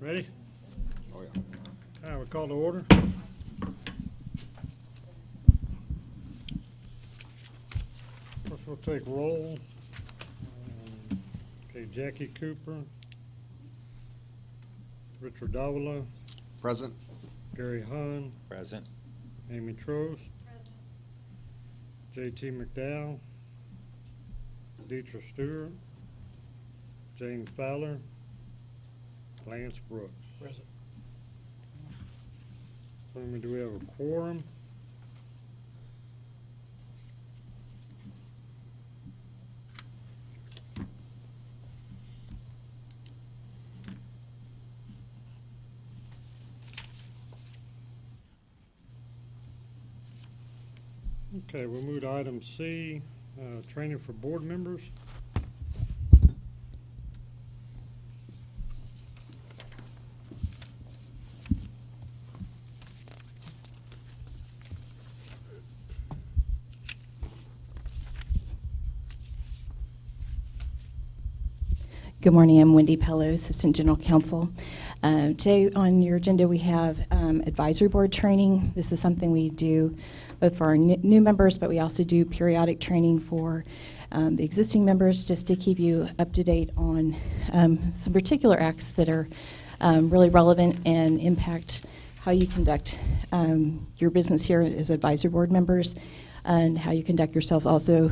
Ready? Oh, yeah. All right, we call to order. First, we'll take roll. Okay, Jackie Cooper, Richard Davila, Present. Gary Hahn, Present. Amy Trost, J.T. McDowell, Deetra Stewart, James Fowler, Lance Brooks. Present. Do we have a quorum? Okay, we'll move to item C, training for board members. Good morning, I'm Wendy Pello, Assistant General Counsel. Today on your agenda we have advisory board training. This is something we do both for our new members, but we also do periodic training for the existing members just to keep you up to date on some particular acts that are really relevant and impact how you conduct your business here as advisory board members, and how you conduct yourselves also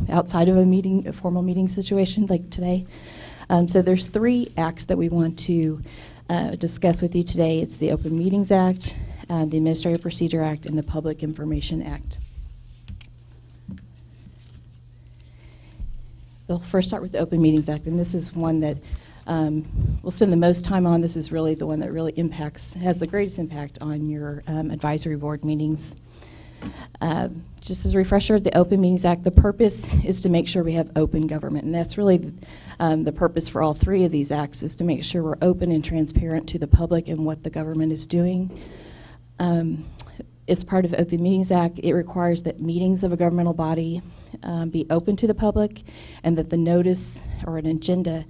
outside of a formal meeting situation like today. So there's 3 acts that we want to discuss with you today. It's the Open Meetings Act, the Administrative Procedure Act, and the Public Information Act. We'll first start with the Open Meetings Act, and this is one that we'll spend the most time on. This is really the one that really has the greatest impact on your advisory board meetings. Just as a refresher, the Open Meetings Act, the purpose is to make sure we have open government, and that's really the purpose for all 3 of these acts, is to make sure we're open and transparent to the public and what the government is doing. As part of the Open Meetings Act, it requires that meetings of a governmental body be open to the public, and that the notice or an agenda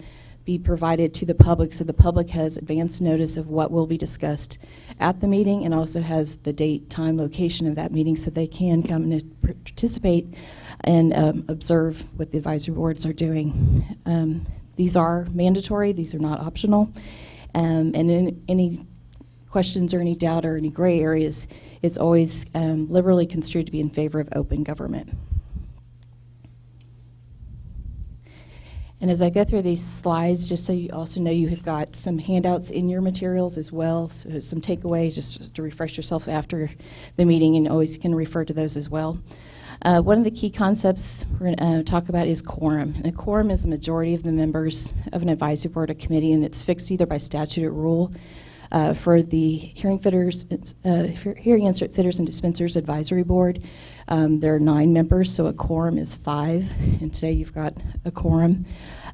be provided to the public so the public has advance notice of what will be discussed at the meeting, and also has the date, time, location of that meeting so they can come and participate and observe what the advisory boards are doing. These are mandatory, these are not optional, and in any questions or any doubt or any gray areas, it's always liberally construed to be in favor of open government. And as I go through these slides, just so you also know, you have got some handouts in your materials as well, so some takeaways just to refresh yourself after the meeting, and always can refer to those as well. One of the key concepts we're going to talk about is quorum. And a quorum is a majority of the members of an advisory board or committee, and it's fixed either by statute or rule. For the Hearing Instrument Fitters and Dispensers Advisory Board, there are 9 members, so a quorum is 5, and today you've got a quorum.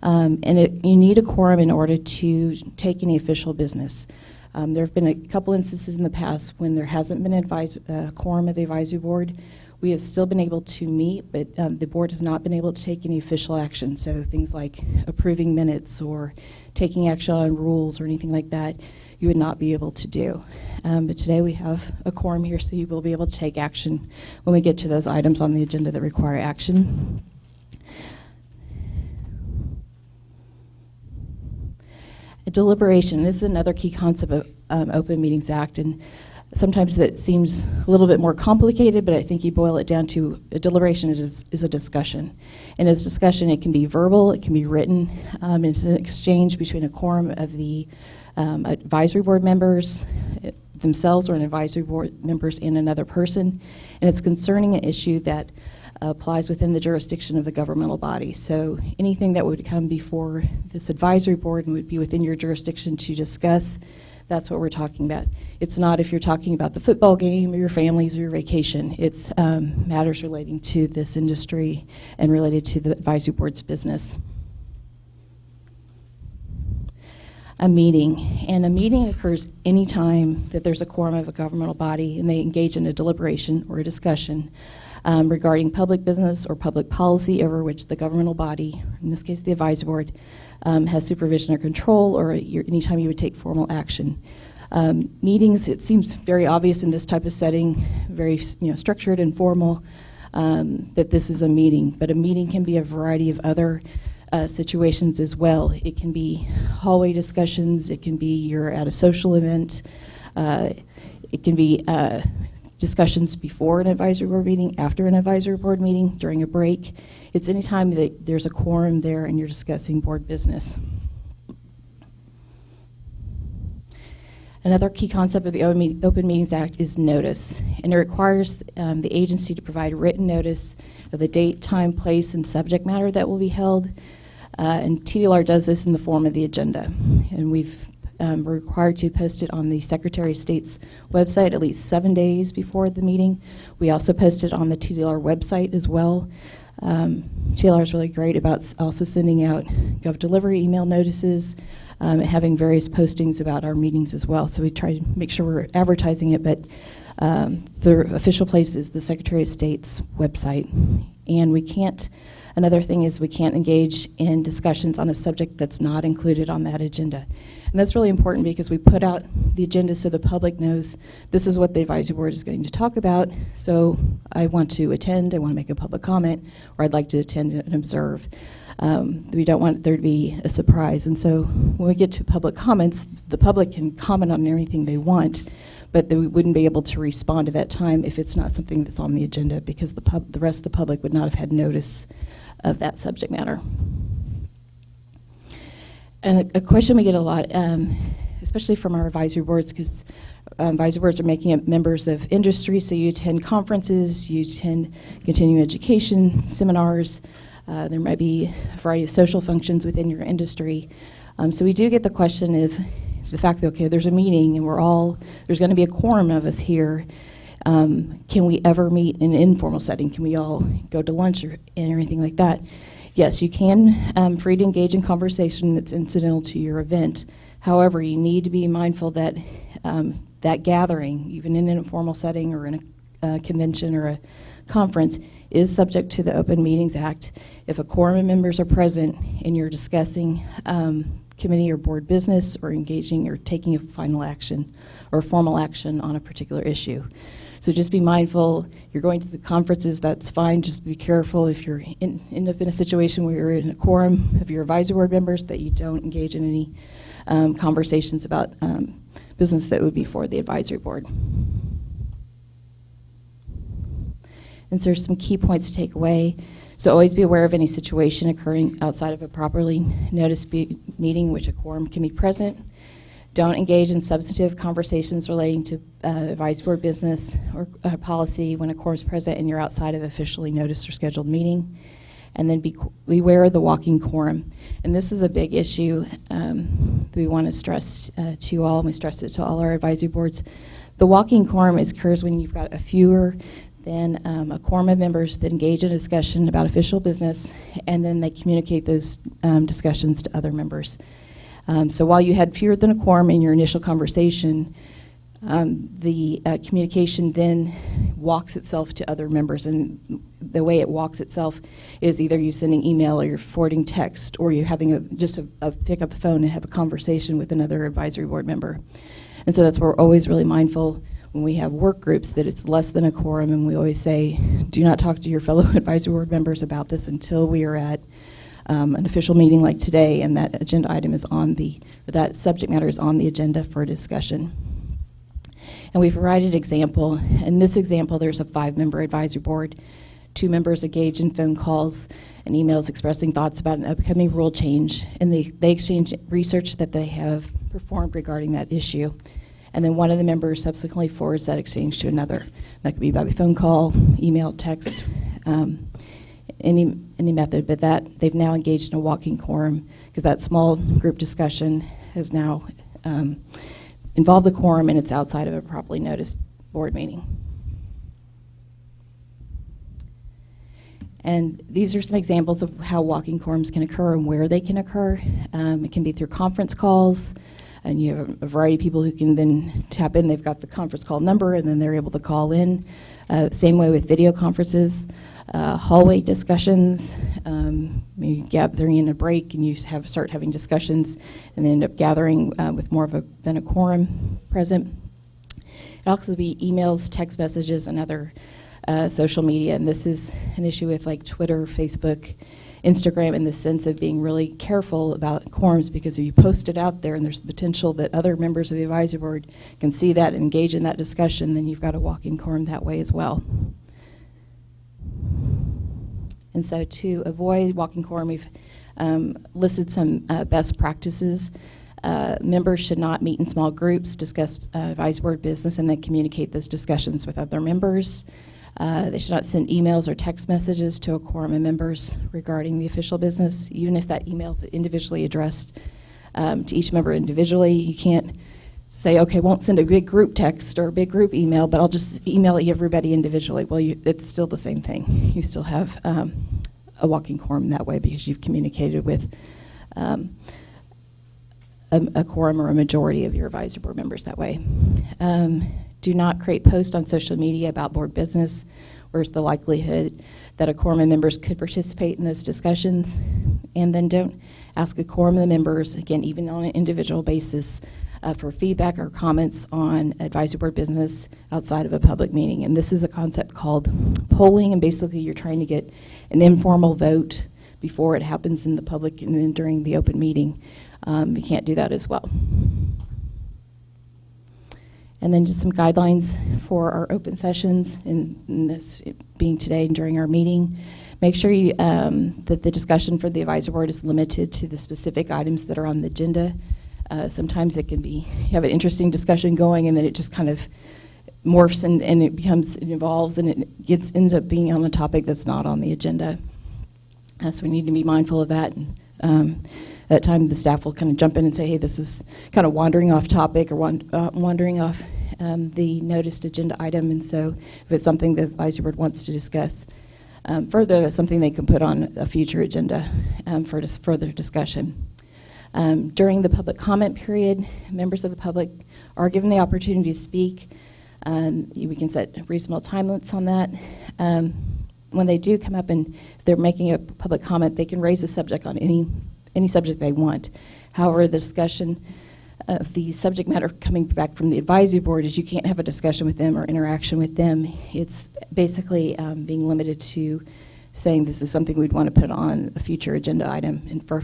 You need a quorum in order to take any official business. There have been a couple instances in the past when there hasn't been a quorum of the advisory board. We have still been able to meet, but the board has not been able to take any official action, so things like approving minutes or taking action on rules or anything like that, you would not be able to do. But today we have a quorum here, so you will be able to take action when we get to those items on the agenda that require action. A deliberation, this is another key concept of Open Meetings Act, and sometimes it seems a little bit more complicated, but I think you boil it down to a deliberation is a discussion. And as discussion, it can be verbal, it can be written. It's an exchange between a quorum of the advisory board members themselves, or an advisory board members and another person. And it's concerning an issue that applies within the jurisdiction of the governmental body. So anything that would come before this advisory board and would be within your jurisdiction to discuss, that's what we're talking about. It's not if you're talking about the football game or your families or your vacation. It's matters relating to this industry and related to the advisory board's business. a meeting. And a meeting occurs anytime that there's a quorum of a governmental body and they engage in a deliberation or a discussion regarding public business or public policy over which the governmental body, in this case the advisory board, has supervision or control, or anytime you would take formal action. Meetings, it seems very obvious in this type of setting, very structured and formal, that this is a meeting. But a meeting can be a variety of other situations as well. It can be hallway discussions. It can be you're at a social event. It can be discussions before an advisory board meeting, after an advisory board meeting, during a break. It's any time that there's a quorum there and you're discussing board business. Another key concept of the Open Meetings Act is notice, and it requires the agency to provide written notice of the date, time, place, and subject matter that will be held. And TDLR does this in the form of the agenda, and we're required to post it on the Secretary of State's website at least 7 days before the meeting. We also post it on the TDLR website as well. TDLR is really great about also sending out GovDelivery email notices, having various postings about our meetings as well. So we try to make sure we're advertising it, but the official place is the Secretary of State's website. And another thing is we can't engage in discussions on a subject that's not included on that agenda. And that's really important because we put out the agenda so the public knows this is what the advisory board is going to talk about. So I want to attend, I want to make a public comment, or I'd like to attend and observe. We don't want there to be a surprise. And so when we get to public comments, the public can comment on anything they want, but they wouldn't be able to respond to that time if it's not something that's on the agenda, because the rest of the public would not have had notice of that subject matter. And a question we get a lot, especially from our advisory boards, because advisory boards are making up members of industry, so you attend conferences, you attend continuing education, seminars, there might be a variety of social functions within your industry. So we do get the question of the fact that, okay, there's a meeting and there's going to be a quorum of us here. Can we ever meet in an informal setting? Can we all go to lunch or anything like that? Yes, you can, free to engage in conversation that's incidental to your event. However, you need to be mindful that that gathering, even in an informal setting or in a convention or a conference, is subject to the Open Meetings Act. If a quorum of members are present and you're discussing committee or board business or engaging or taking a final action or formal action on a particular issue. So just be mindful. You're going to the conferences, that's fine. Just be careful if you're end up in a situation where you're in a quorum of your advisory board members that you don't engage in any conversations about business that would be for the advisory board. And so there's some key points to take away. So always be aware of any situation occurring outside of a properly noticed meeting in which a quorum can be present. Don't engage in substantive conversations relating to advisory board business or policy when a quorum is present and you're outside of officially noticed or scheduled meeting. And then beware of the walking quorum. And this is a big issue we want to stress to you all, and we stress it to all our advisory boards. The walking quorum occurs when you've got a fewer than a quorum of members that engage in a discussion about official business, and then they communicate those discussions to other members. So while you had fewer than a quorum in your initial conversation, the communication then walks itself to other members, and the way it walks itself is either you sending email or you're forwarding text, or you're having just pick up the phone and have a conversation with another advisory board member. And so that's where we're always really mindful when we have work groups that it's less than a quorum, and we always say, do not talk to your fellow advisory board members about this until we are at an official meeting like today, and that agenda item is that subject matter is on the agenda for discussion. And we provided an example. In this example, there's a 5-member advisory board. 2 members engage in phone calls and emails expressing thoughts about an upcoming rule change, and they exchange research that they have performed regarding that issue. And then one of the members subsequently forwards that exchange to another. That could be by phone call, email, text, any method, but that they've now engaged in a walking quorum because that small group discussion has now involved a quorum, and it's outside of a properly noticed board meeting. And these are some examples of how walking quorums can occur and where they can occur. It can be through conference calls, and you have a variety of people who can then tap in. They've got the conference call number, and then they're able to call in. Same way with video conferences, hallway discussions, maybe gathering in a break, and you start having discussions, and then end up gathering with more than a quorum present. It also be emails, text messages, and other social media, and this is an issue with like Twitter, Facebook, Instagram, in the sense of being really careful about quorums, because if you post it out there and there's the potential that other members of the advisory board can see that and engage in that discussion, then you've got a walking quorum that way as well. And so to avoid walking quorum, we've listed some best practices. Members should not meet in small groups, discuss advisory board business, and then communicate those discussions with other members. They should not send emails or text messages to a quorum of members regarding the official business, even if that email is individually addressed to each member individually. You can't say, okay, won't send a big group text or a big group email, but I'll just email everybody individually. Well, it's still the same thing. You still have a walking quorum that way, because you've communicated with a quorum or a majority of your advisory board members that way. Do not create posts on social media about board business. Where's the likelihood that a quorum of members could participate in those discussions? And then don't ask a quorum of the members, again, even on an individual basis, for feedback or comments on advisory board business outside of a public meeting. And this is a concept called polling, and basically you're trying to get an informal vote before it happens in the public and then during the open meeting. You can't do that as well. And then just some guidelines for our open sessions, in this being today and during our meeting. Make sure that the discussion for the advisory board is limited to the specific items that are on the agenda. Sometimes it can be, you have an interesting discussion going, and then it just kind of morphs and it evolves, and it ends up being on a topic that's not on the agenda. So we need to be mindful of that. That time the staff will kind of jump in and say, hey, this is kind of wandering off topic or wandering off the noticed agenda item. And so if it's something the advisory board wants to discuss further, that's something they can put on a future agenda for further discussion. During the public comment period, members of the public are given the opportunity to speak. We can set reasonable time limits on that. When they do come up and they're making a public comment, they can raise a subject on any subject they want. However, the discussion of the subject matter coming back from the advisory board is you can't have a discussion with them or interaction with them. It's basically being limited to saying this is something we'd want to put on a future agenda item and for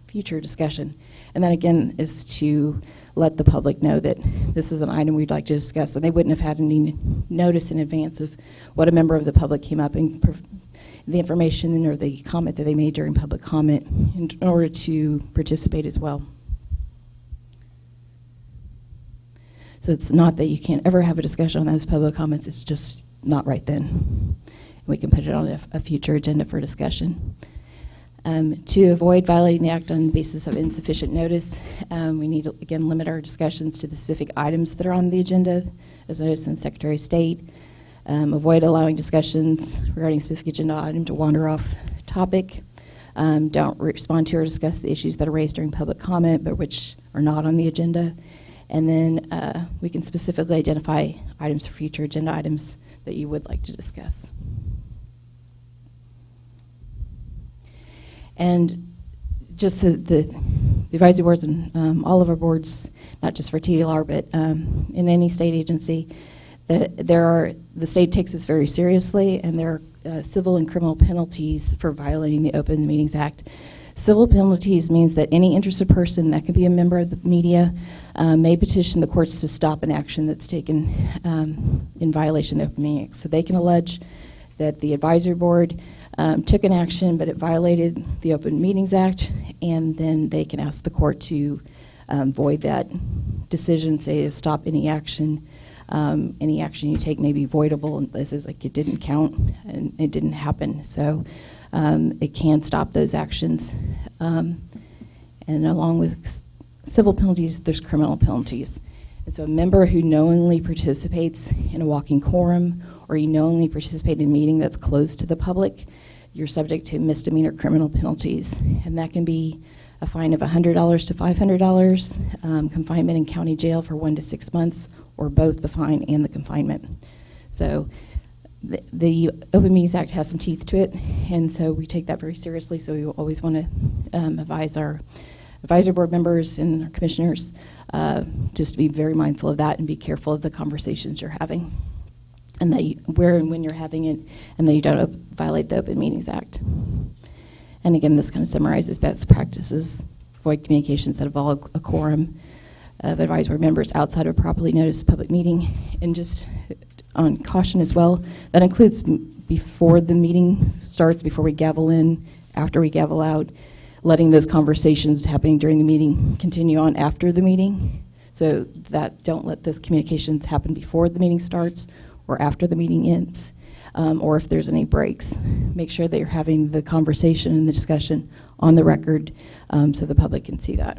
future discussion. And then again is to let the public know that this is an item we'd like to discuss, and they wouldn't have had any notice in advance of what a member of the public came up and the information or the comment that they made during public comment in order to participate as well. So it's not that you can't ever have a discussion on those public comments, it's just not right then. We can put it on a future agenda for discussion. To avoid violating the act on the basis of insufficient notice, we need to, again, limit our discussions to the specific items that are on the agenda, as noticed in Secretary of State. Avoid allowing discussions regarding a specific agenda item to wander off topic. Don't respond to or discuss the issues that are raised during public comment, but which are not on the agenda. And then we can specifically identify items for future agenda items that you would like to discuss. And just the advisory boards and all of our boards, not just for TDLR, but in any state agency, the state takes this very seriously, and there are civil and criminal penalties for violating the Open Meetings Act. Civil penalties means that any interested person, that could be a member of the media, may petition the courts to stop an action that's taken in violation of the Open Meetings Act. So they can allege that the advisory board took an action, but it violated the Open Meetings Act, and then they can ask the court to void that decision, say to stop any action. Any action you take may be voidable, and this is like it didn't count and it didn't happen. So it can stop those actions. And along with civil penalties, there's criminal penalties. And so a member who knowingly participates in a walking quorum, or you knowingly participate in a meeting that's closed to the public, you're subject to misdemeanor criminal penalties. And that can be a fine of $100 to $500, confinement in county jail for 1 to 6 months, or both the fine and the confinement. So the Open Meetings Act has some teeth to it, and so we take that very seriously. So we always want to advise our advisory board members and our commissioners just to be very mindful of that and be careful of the conversations you're having, and that where and when you're having it, and that you don't violate the Open Meetings Act. And again, this kind of summarizes best practices, avoid communications that involve a quorum of advisory members outside of a properly noticed public meeting. And just on caution as well, that includes before the meeting starts, before we gavel in, after we gavel out, letting those conversations happening during the meeting continue on after the meeting. So that don't let those communications happen before the meeting starts or after the meeting ends. Or if there's any breaks, make sure that you're having the conversation and the discussion on the record so the public can see that.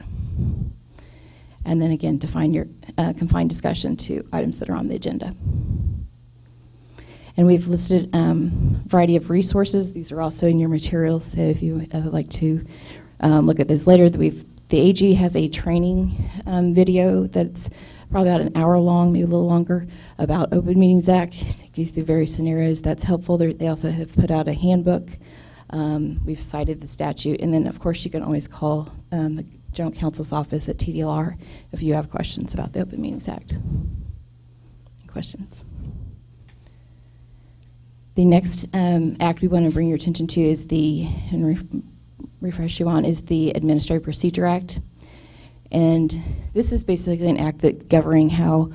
And then again, confine discussion to items that are on the agenda. And we've listed a variety of resources. These are also in your materials, so if you would like to look at this later, the AG has a training video that's probably about an hour long, maybe a little longer, about Open Meetings Act. Take you through various scenarios. That's helpful. They also have put out a handbook. We've cited the statute. And then, of course, you can always call the General Counsel's office at TDLR if you have questions about the Open Meetings Act. Questions? The next act we want to bring your attention to is refresh you on, is the Administrative Procedure Act. And this is basically an act that's governing how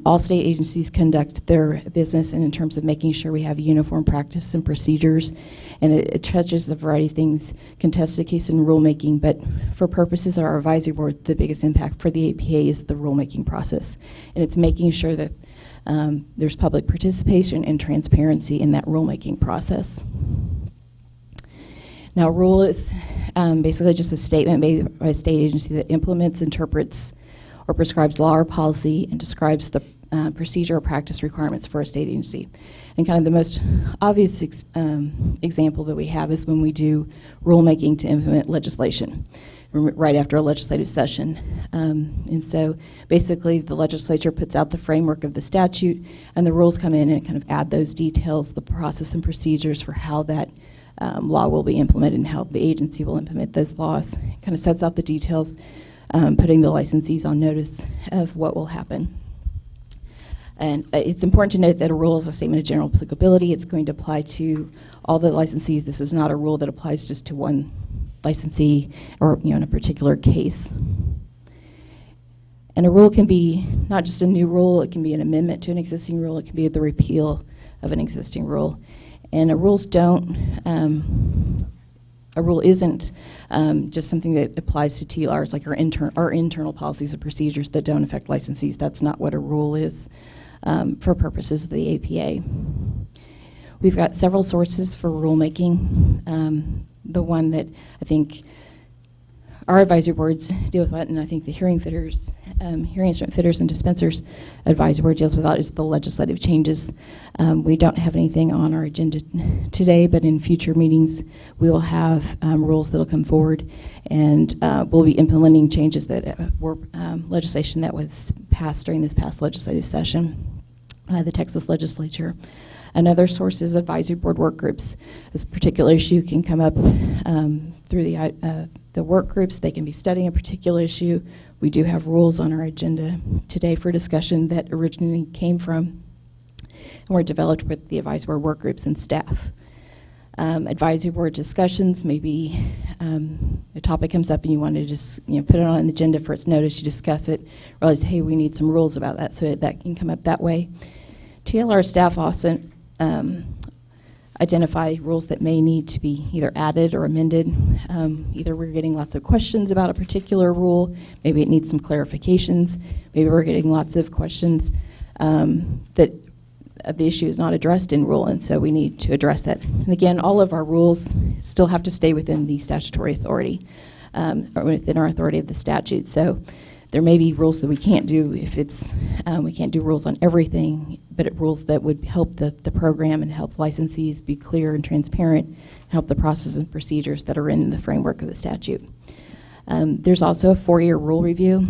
all state agencies conduct their business, and in terms of making sure we have uniform practice and procedures. And it touches a variety of things, contested case and rulemaking, but for purposes of our advisory board, the biggest impact for the APA is the rulemaking process. And it's making sure that there's public participation and transparency in that rulemaking process. Now, a rule is basically just a statement made by a state agency that implements, interprets, or prescribes law or policy and describes the procedure or practice requirements for a state agency. And kind of the most obvious example that we have is when we do rulemaking to implement legislation right after a legislative session. And so basically the legislature puts out the framework of the statute, and the rules come in and kind of add those details, the process and procedures for how that law will be implemented and how the agency will implement those laws. It kind of sets out the details, putting the licensees on notice of what will happen. And it's important to note that a rule is a statement of general applicability. It's going to apply to all the licensees. This is not a rule that applies just to one licensee or in a particular case. And a rule can be not just a new rule, it can be an amendment to an existing rule, it can be the repeal of an existing rule. And a rule isn't just something that applies to TLRs, like our internal policies and procedures that don't affect licensees. That's not what a rule is for purposes of the APA. We've got several sources for rulemaking. The one that I think our advisory boards deal with that, and I think the hearing instrument fitters and dispensers advisory board deals with that, is the legislative changes. We don't have anything on our agenda today, but in future meetings we will have rules that will come forward, and we'll be implementing changes that were legislation that was passed during this past legislative session, the Texas legislature. Another source is advisory board work groups. This particular issue can come up through the work groups. They can be studying a particular issue. We do have rules on our agenda today for discussion that originally came from and were developed with the advisory board work groups and staff. Advisory board discussions, maybe a topic comes up and you want to just put it on an agenda for its notice, you discuss it, realize, hey, we need some rules about that, so that can come up that way. TLR staff also identify rules that may need to be either added or amended. Either we're getting lots of questions about a particular rule, maybe it needs some clarifications, maybe we're getting lots of questions that the issue is not addressed in rule, and so we need to address that. And again, all of our rules still have to stay within the statutory authority, or within our authority of the statute. So There may be rules that we can't do if it's, we can't do rules on everything, but rules that would help the program and help licensees be clear and transparent, and help the process and procedures that are in the framework of the statute. There's also a 4-year rule review.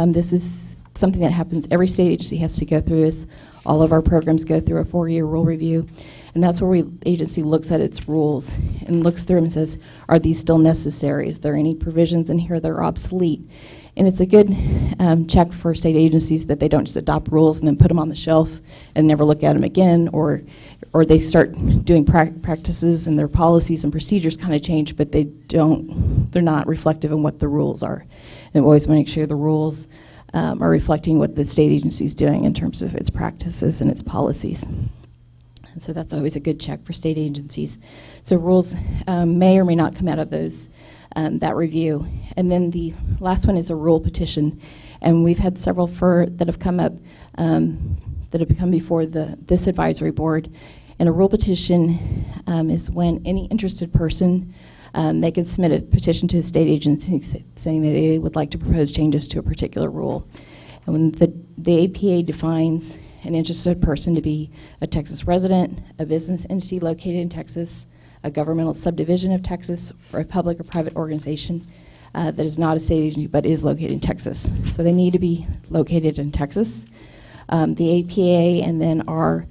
This is something that happens, every state agency has to go through this. All of our programs go through a 4-year rule review. And that's where agency looks at its rules and looks through them and says, are these still necessary? Is there any provisions in here that are obsolete? And it's a good check for state agencies that they don't just adopt rules and then put them on the shelf and never look at them again, or they start doing practices and their policies and procedures kind of change, but they're not reflective of what the rules are. And we always want to make sure the rules are reflecting what the state agency is doing in terms of its practices and its policies. And so that's always a good check for state agencies. So rules may or may not come out of those that review. And then the last one is a rule petition. And we've had several that have come up that have come before this advisory board. And a rule petition is when any interested person, they can submit a petition to a state agency saying that they would like to propose changes to a particular rule. And when the APA defines an interested person to be a Texas resident, a business entity located in Texas, a governmental subdivision of Texas, or a public or private organization that is not a state agency but is located in Texas. So they need to be located in Texas. The APA and then our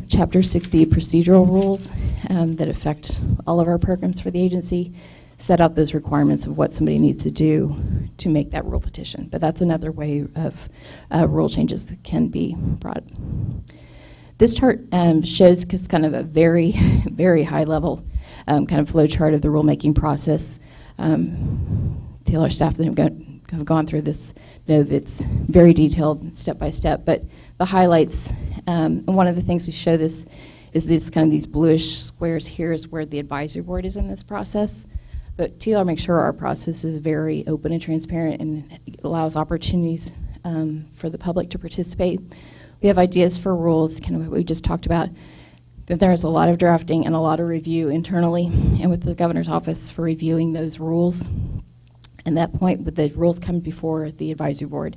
Chapter 60 procedural rules that affect all of our programs for the agency set out those requirements of what somebody needs to do to make that rule petition. But that's another way of rule changes that can be brought. This chart shows just kind of a very, very high level kind of flow chart of the rulemaking process. Taylor staff that have gone through this know that it's very detailed step by step, but the highlights, and one of the things we show this is this kind of these bluish squares here is where the advisory board is in this process. But TLR makes sure our process is very open and transparent and allows opportunities for the public to participate. We have ideas for rules, kind of what we just talked about, that there is a lot of drafting and a lot of review internally and with the governor's office for reviewing those rules. And that point, the rules come before the advisory board.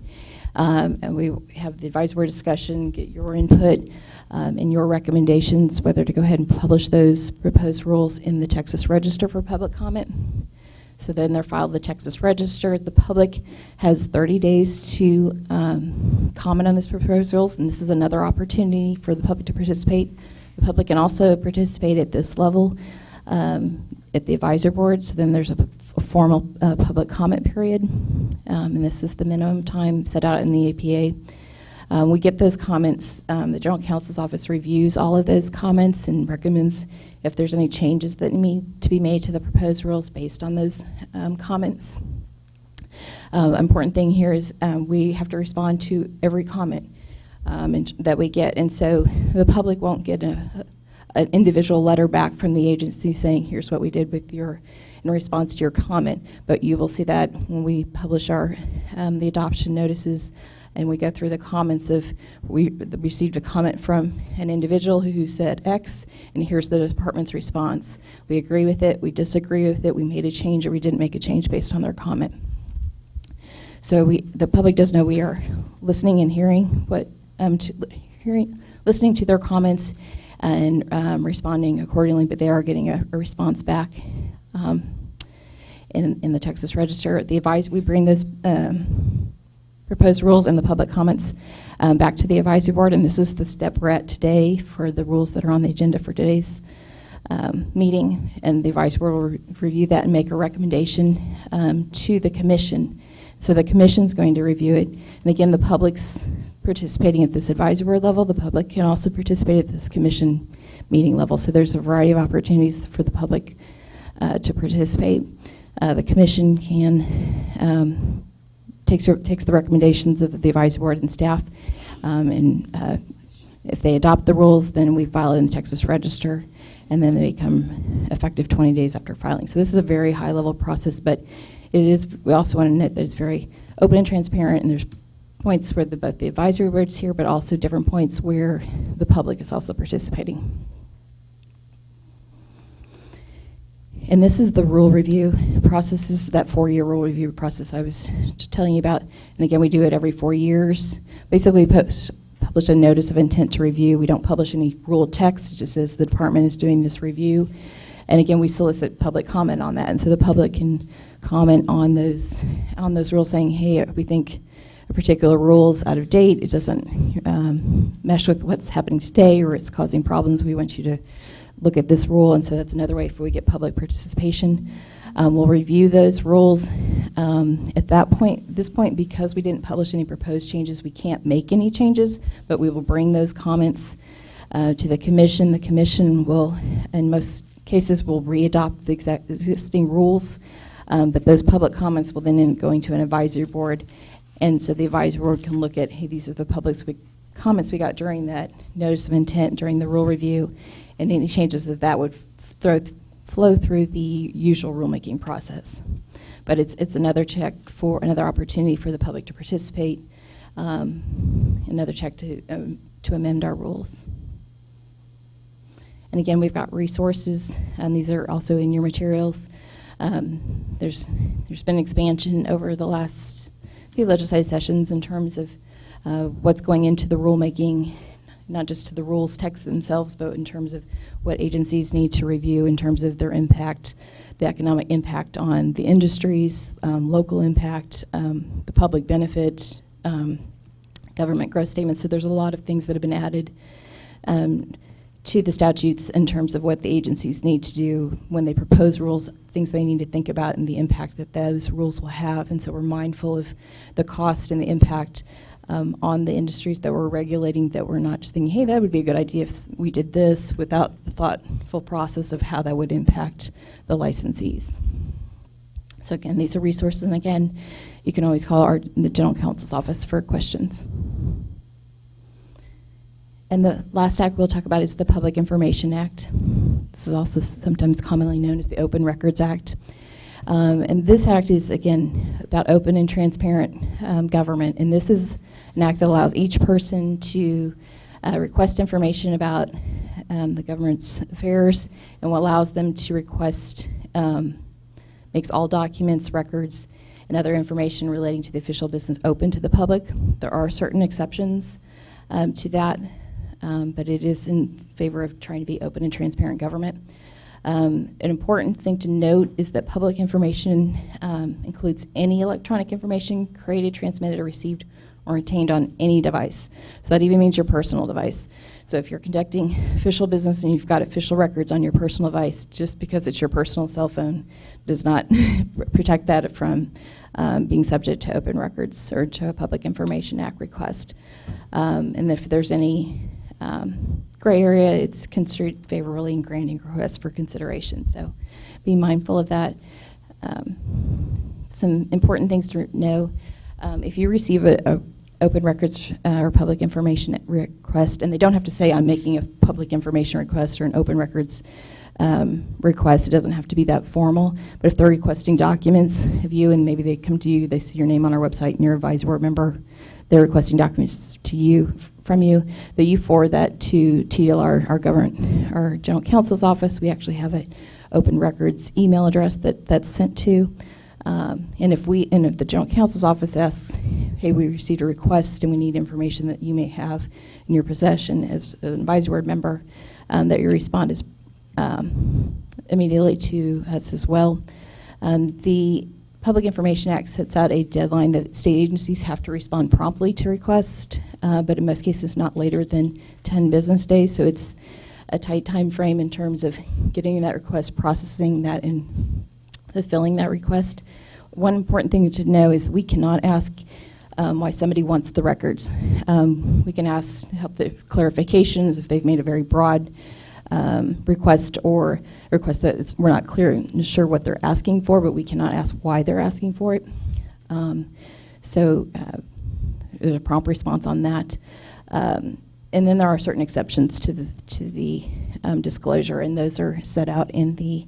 And we have the advisory board discussion, get your input and your recommendations, whether to go ahead and publish those proposed rules in the Texas Register for public comment. So then they're filed in the Texas Register. The public has 30 days to comment on those proposed rules, and this is another opportunity for the public to participate. The public can also participate at this level at the advisory board, so then there's a formal public comment period, and this is the minimum time set out in the APA. We get those comments. The General Counsel's Office reviews all of those comments and recommends if there's any changes that need to be made to the proposed rules based on those comments. Important thing here is we have to respond to every comment that we get, and so the public won't get an individual letter back from the agency saying, here's what we did with your, in response to your comment, but you will see that when we publish our the adoption notices and we go through the comments of, we received a comment from an individual who said X, and here's the department's response. We agree with it, we disagree with it, we made a change, or we didn't make a change based on their comment. So the public does know we are listening and hearing what, listening to their comments and responding accordingly, but they are getting a response back in the Texas Register. We bring those proposed rules and the public comments back to the advisory board, and this is the step we're at today for the rules that are on the agenda for today's meeting, and the advisory board will review that and make a recommendation to the commission. So the commission's going to review it, and again, the public's participating at this advisory board level. The public can also participate at this commission meeting level, so there's a variety of opportunities for the public to participate. The commission can takes the recommendations of the advisory board and staff, and if they adopt the rules, then we file it in the Texas Register, and then they become effective 20 days after filing. So this is a very high-level process, but it is. We also want to note that it's very open and transparent, and there's points where both the advisory board's here, but also different points where the public is also participating. And this is the rule review process. This is that 4-year rule review process I was telling you about. And again, we do it every 4 years. Basically, we publish a notice of intent to review. We don't publish any rule text. It just says the department is doing this review. And again, we solicit public comment on that. And so the public can comment on those rules saying, hey, we think a particular rule's out of date. It doesn't mesh with what's happening today, or it's causing problems. We want you to look at this rule. And so that's another way if we get public participation. We'll review those rules. At this point, because we didn't publish any proposed changes, we can't make any changes, but we will bring those comments to the commission. The commission will, in most cases, will re-adopt the existing rules, but those public comments will then end up going to an advisory board. And so the advisory board can look at, hey, these are the public comments we got during that notice of intent, during the rule review, and any changes that would flow through the usual rulemaking process. But it's another check for another opportunity for the public to participate, another check to amend our rules. And again, we've got resources, and these are also in your materials. There's been expansion over the last few legislative sessions in terms of what's going into the rulemaking, not just to the rules text themselves, but in terms of what agencies need to review in terms of their impact, the economic impact on the industries, local impact, the public benefit, government growth statements. So there's a lot of things that have been added to the statutes in terms of what the agencies need to do when they propose rules, things they need to think about, and the impact that those rules will have. And so we're mindful of the cost and the impact on the industries that we're regulating, that we're not just thinking, hey, that would be a good idea if we did this, without the thoughtful process of how that would impact the licensees. So again, these are resources, and again, you can always call the General Counsel's office for questions. And the last act we'll talk about is the Public Information Act. This is also sometimes commonly known as the Open Records Act. And this act is, again, about open and transparent government. And this is an act that allows each person to request information about the government's affairs, and what allows them to request, makes all documents, records, and other information relating to the official business open to the public. There are certain exceptions to that, but it is in favor of trying to be open and transparent government. An important thing to note is that public information includes any electronic information created, transmitted, or received or retained on any device. So that even means your personal device. So if you're conducting official business and you've got official records on your personal device, just because it's your personal cell phone does not protect that from being subject to open records or to a Public Information Act request. And if there's any gray area, it's construed favorably in granting requests for consideration. So be mindful of that. Some important things to know. If you receive a open records or public information request, and they don't have to say I'm making a public information request or an open records request, it doesn't have to be that formal, but if they're requesting documents of you and maybe they come to you, they see your name on our website and you're an advisory board member, they're requesting documents from you, that you forward that to TDL, our General Counsel's office. We actually have an open records email address that's sent to. And if the General Counsel's office asks, hey, we received a request and we need information that you may have in your possession as an advisory board member, that your respond is immediately to us as well. The Public Information Act sets out a deadline that state agencies have to respond promptly to requests, but in most cases not later than 10 business days. So it's a tight time frame in terms of getting that request, processing that, and fulfilling that request. One important thing to know is we cannot ask why somebody wants the records. We can ask help the clarifications if they've made a very broad request, or a request that we're not sure what they're asking for, but we cannot ask why they're asking for it. So there's a prompt response on that. And then there are certain exceptions to the disclosure, and those are set out in the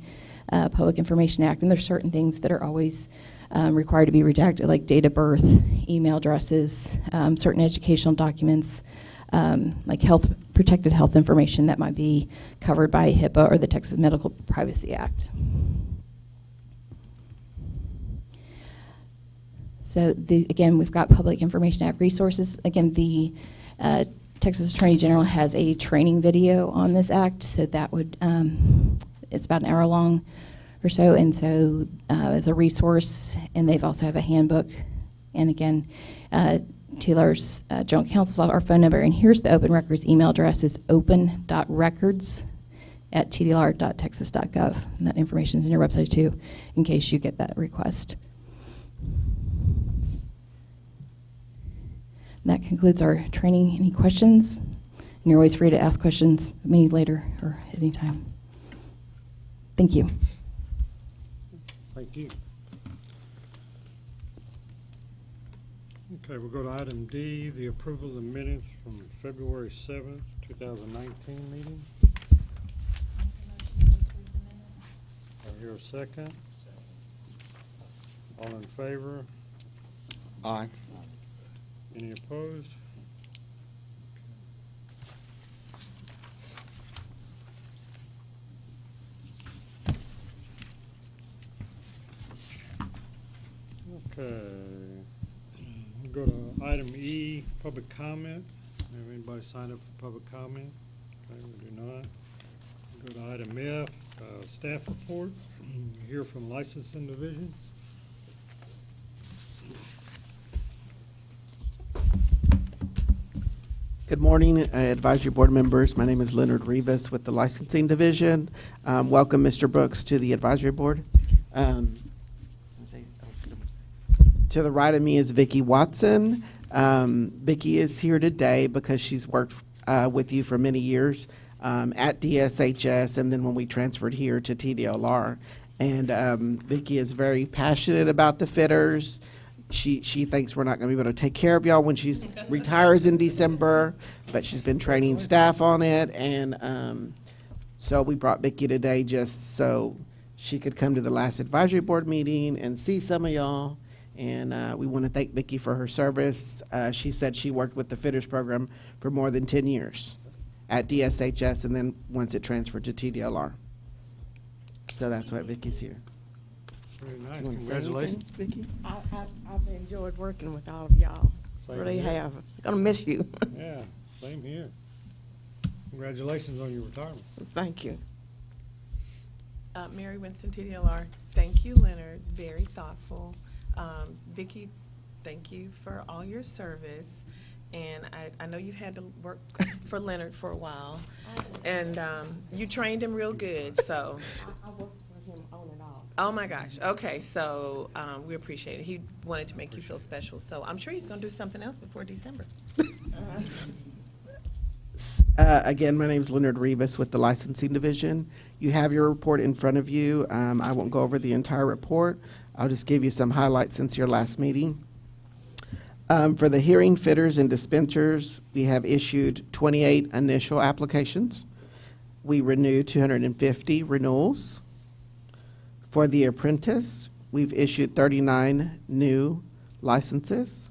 Public Information Act. And there's certain things that are always required to be redacted, like date of birth, email addresses, certain educational documents, like protected health information that might be covered by HIPAA or the Texas Medical Privacy Act. So again, we've got Public Information Act resources. Again, the Texas Attorney General has a training video on this act, so that would, it's about an hour long or so, and so as a resource, and they've also have a handbook. And again, TLR's General Counsel's our phone number, and here's the Open Records email address is open.records@tdlr.texas.gov. And that information is in your website too, in case you get that request. And that concludes our training. Any questions? And you're always free to ask questions of me later or anytime. Thank you. Thank you. Okay, we'll go to item D, the approval of the minutes from February 7th, 2019 meeting. I hear a second. All in favor? Aye. Any opposed? Okay. We'll go to item E, public comment. Have anybody signed up for public comment? Okay, we do not. We'll go to item F, staff report. Hear from licensing division. Good morning, advisory board members. My name is Leonard Rivas with the licensing division. Welcome, Mr. Brooks, to the advisory board. To the right of me is Vicki Watson. Vicki is here today because she's worked with you for many years at DSHS, and then when we transferred here to TDLR. And Vicki is very passionate about the fitters. She thinks we're not going to be able to take care of y'all when she retires in December, but she's been training staff on it. And so we brought Vicki today just so she could come to the last advisory board meeting and see some of y'all. And we want to thank Vicki for her service. She said she worked with the fitters program for more than 10 years at DSHS, and then once it transferred to TDLR. So that's why Vicki's here. Very nice. You wanna say Congratulations. anything, Vicki? I've enjoyed working with all of y'all. Same Really here. have. Gonna miss you. Yeah, same here. Congratulations on your retirement. Thank you. Mary Winston, TDLR. Thank you, Leonard. Very thoughtful. Vicki, thank you for all your service. And I know you've had to work for Leonard for a while. And you trained him real good, so. I worked for him on and off. Oh, my gosh. Okay, so we appreciate it. He wanted to make you feel special. So I'm sure he's going to do something else before December. Again, my name is Leonard Rivas with the licensing division. You have your report in front of you. I won't go over the entire report. I'll just give you some highlights since your last meeting. For the hearing fitters and dispensers, we have issued 28 initial applications. We renewed 250 renewals. For the apprentice, we've issued 39 new licenses.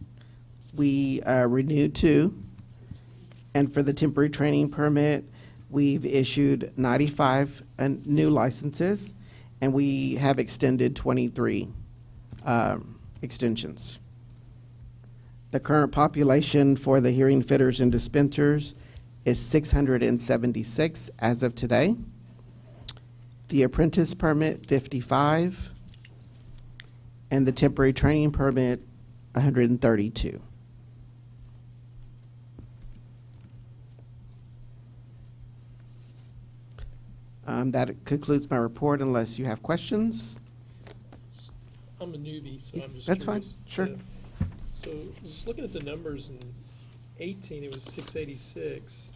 We renewed 2. And for the temporary training permit, we've issued 95 new licenses, and we have extended 23 extensions. The current population for the hearing fitters and dispensers is 676 as of today. The apprentice permit, 55, and the temporary training permit, 132. That concludes my report unless you have questions. I'm a newbie, so I'm just That's fine. curious. Sure. So just looking at the numbers in 18, it was 686,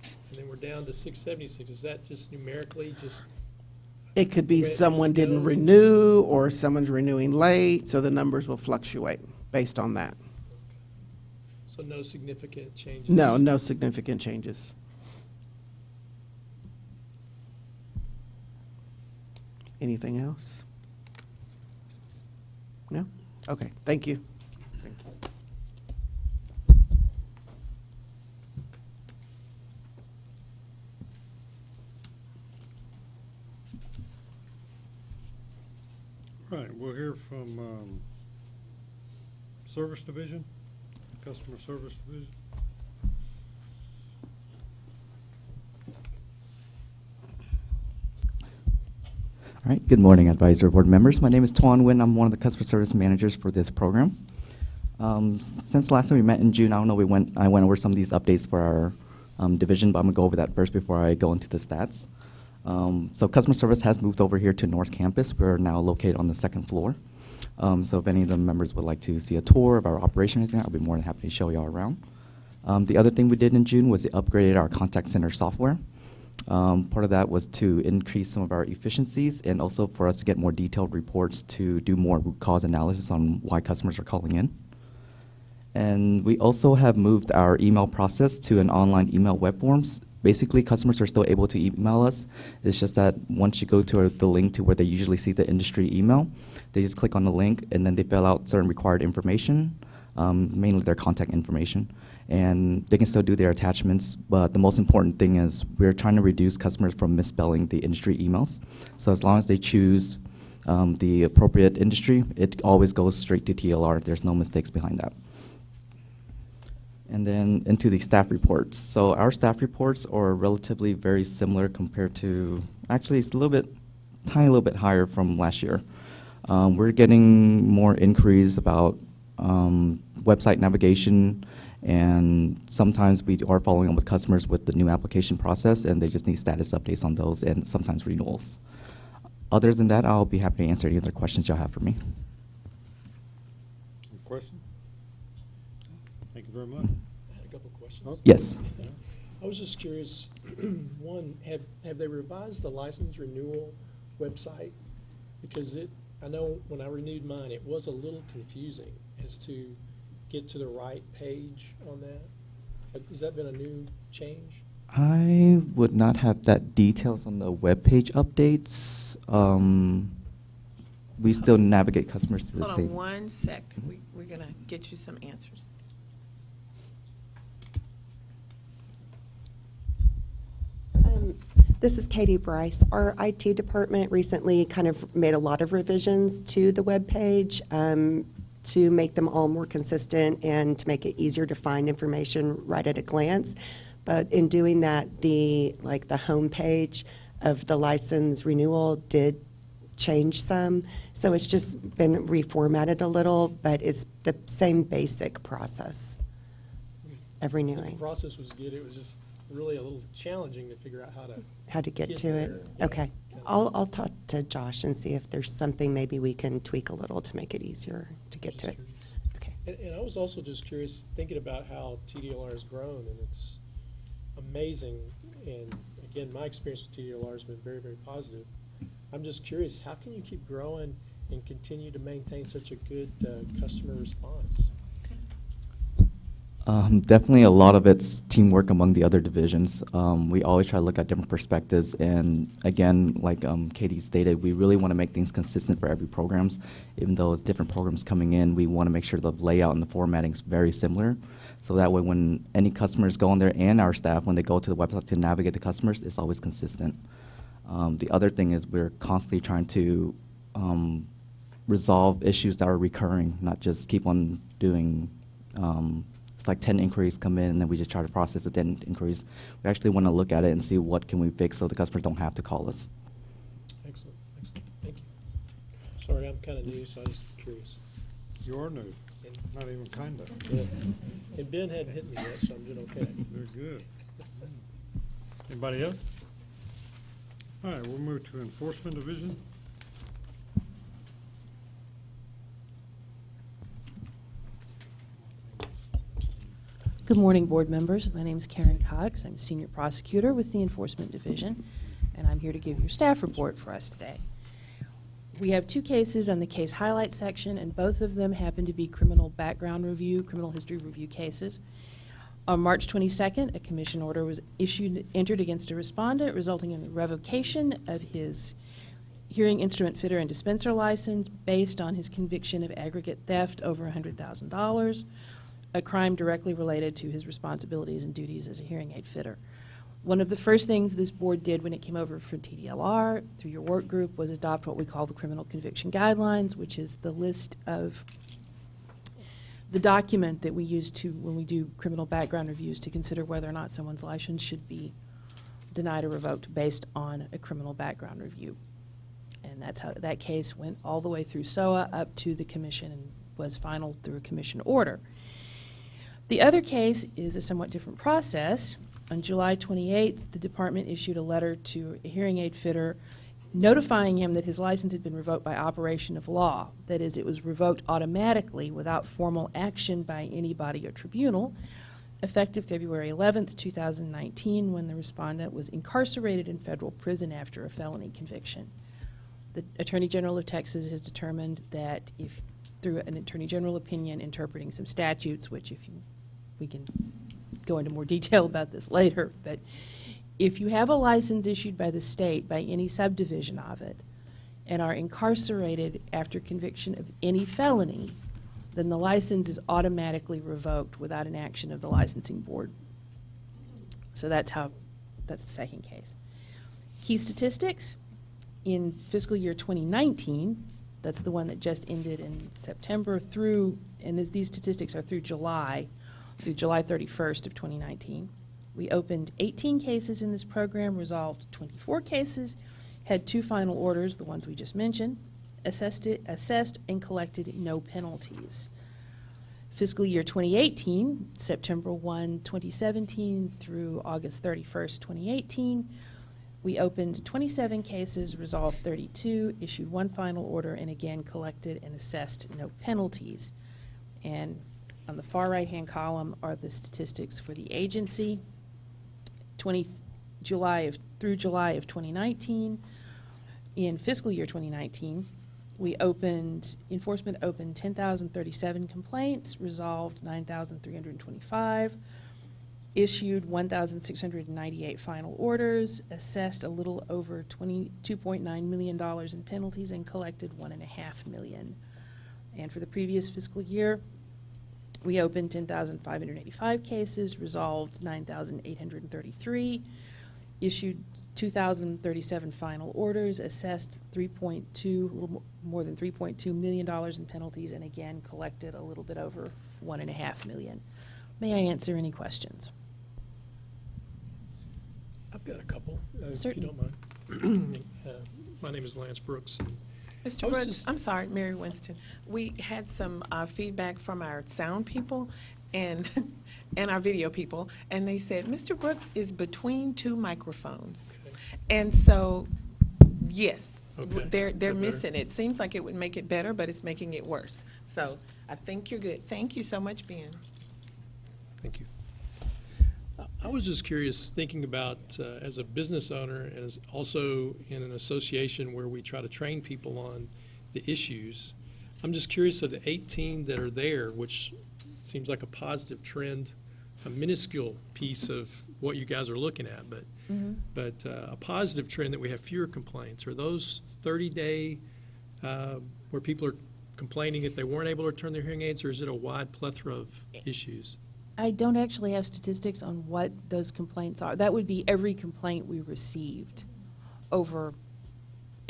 and then we're down to 676. Is that just numerically just? It could be Right, someone as it didn't goes. renew or someone's renewing late, so the numbers will fluctuate based on that. So no significant changes? No, no significant changes. Anything else? No? Okay, thank you. Right, we'll hear from Service Division, Customer Service Division. All right, good morning, advisory board members. My name is Tuan Nguyen. I'm one of the customer service managers for this program. Since last time we met in June, I don't know, I went over some of these updates for our division, but I'm gonna go over that first before I go into the stats. So customer service has moved over here to North Campus. We're now located on the second floor. So if any of the members would like to see a tour of our operation or anything, I'll be more than happy to show y'all around. The other thing we did in June was they upgraded our contact center software. Part of that was to increase some of our efficiencies and also for us to get more detailed reports to do more root cause analysis on why customers are calling in. And we also have moved our email process to an online email web forms. Basically, customers are still able to email us. It's just that once you go to the link to where they usually see the industry email, they just click on the link and then they fill out certain required information, mainly their contact information. And they can still do their attachments, but the most important thing is we're trying to reduce customers from misspelling the industry emails. So as long as they choose the appropriate industry, it always goes straight to TLR. There's no mistakes behind that. And then into the staff reports. So our staff reports are relatively very similar compared to, actually it's tiny little bit higher from last year. We're getting more inquiries about website navigation, and sometimes we are following up with customers with the new application process, and they just need status updates on those and sometimes renewals. Other than that, I'll be happy to answer any other questions y'all have for me. Any questions? Thank you very much. I had a couple of questions. Oh. Yes. I was just curious, one, have they revised the license renewal website? Because I know when I renewed mine, it was a little confusing as to get to the right page on that. Has that been a new change? I would not have that details on the web page updates. We still navigate customers to the Hold same. on one sec. We're going to get you some answers. This is Katie Bryce. Our IT department recently kind of made a lot of revisions to the web page to make them all more consistent and to make it easier to find information right at a glance. But in doing that, the home page of the license renewal did change some. So it's just been reformatted a little, but it's the same basic process of The renewing. process was good. It was just really a little challenging to figure out How to get to there. it? Okay. I'll talk to Josh and see if there's something maybe we can tweak a little to make it easier to get to it. Okay. And I was also just curious, thinking about how TDLR has grown, and it's amazing. And again, my experience with TDLR has been very, very positive. I'm just curious, how can you keep growing and continue to maintain such a good customer response? Definitely a lot of it's teamwork among the other divisions. We always try to look at different perspectives, and again, like Katie stated, we really want to make things consistent for every programs. Even though it's different programs coming in, we want to make sure the layout and the formatting is very similar. So that way when any customers go in there and our staff, when they go to the website to navigate the customers, it's always consistent. The other thing is we're constantly trying to resolve issues that are recurring, not just keep on doing it's like 10 inquiries come in and then we just try to process the 10 inquiries. We actually want to look at it and see what can we fix so the customers don't have to call us. Excellent, excellent. Thank you. Sorry, I'm kind of new, so I was just curious. You are new, And, not even kind of. and Ben hadn't hit me yet, so I'm doing okay. Very good. Anybody else? All right, we'll move to Enforcement Division. Good morning, board members. My name is Karen Cox. I'm Senior Prosecutor with the Enforcement Division, and I'm here to give your staff report for us today. We have two cases on the case highlight section, and both of them happen to be criminal background review, criminal history review cases. On March 22nd, a commission order was entered against a respondent, resulting in the revocation of his hearing instrument fitter and dispenser license based on his conviction of aggregate theft over $100,000. A crime directly related to his responsibilities and duties as a hearing aid fitter. One of the first things this board did when it came over from TDLR through your work group was adopt what we call the criminal conviction guidelines, which is the list of the document that we use to, when we do criminal background reviews, to consider whether or not someone's license should be denied or revoked based on a criminal background review. And that's how that case went all the way through SOA up to the commission and was final through a commission order. The other case is a somewhat different process. On July 28th, the department issued a letter to a hearing aid fitter notifying him that his license had been revoked by operation of law. That is, it was revoked automatically without formal action by any body or tribunal, effective February 11th, 2019, when the respondent was incarcerated in federal prison after a felony conviction. The Attorney General of Texas has determined that if, through an Attorney General opinion interpreting some statutes, which we can go into more detail about this later, but if you have a license issued by the state, by any subdivision of it, and are incarcerated after conviction of any felony, then the license is automatically revoked without an action of the licensing board. So that's the second case. Key statistics, in fiscal year 2019, that's the one that just ended in September through, and these statistics are through July 31st of 2019. We opened 18 cases in this program, resolved 24 cases, had 2 final orders, the ones we just mentioned, assessed and collected no penalties. Fiscal year 2018, September 1, 2017 through August 31st, 2018, we opened 27 cases, resolved 32, issued 1 final order, and again collected and assessed no penalties. And on the far right-hand column are the statistics for the agency. Through July of 2019. In fiscal year 2019, enforcement opened 10,037 complaints, resolved 9,325, issued 1,698 final orders, assessed a little over $22.9 million in penalties, and collected $1.5 million. And for the previous fiscal year, we opened 10,585 cases, resolved 9,833, issued 2,037 final orders, assessed a little more than $3.2 million in penalties, and again collected a little bit over $1.5 million. May I answer any questions? I've got a couple, if you Certainly. don't mind. My name is Lance Brooks. And Mr. I was Brooks, just- I'm sorry, Mary Winston. We had some feedback from our sound people and and our video people, and they said Mr. Brooks is between 2 microphones, and so yes, Okay. they're Is that better? missing it. Seems like it would make it better, but it's making it worse. So I think you're good. Thank you so much, Ben. Thank you. I was just curious, thinking about as a business owner and as also in an association where we try to train people on the issues, I'm just curious of the 18 that are there, which seems like a positive trend, a minuscule piece of what you guys are looking at, but a positive trend that we have fewer complaints. Are those 30-day where people are complaining that they weren't able to return their hearing aids, or is it a wide plethora of issues? I don't actually have statistics on what those complaints are. That would be every complaint we received over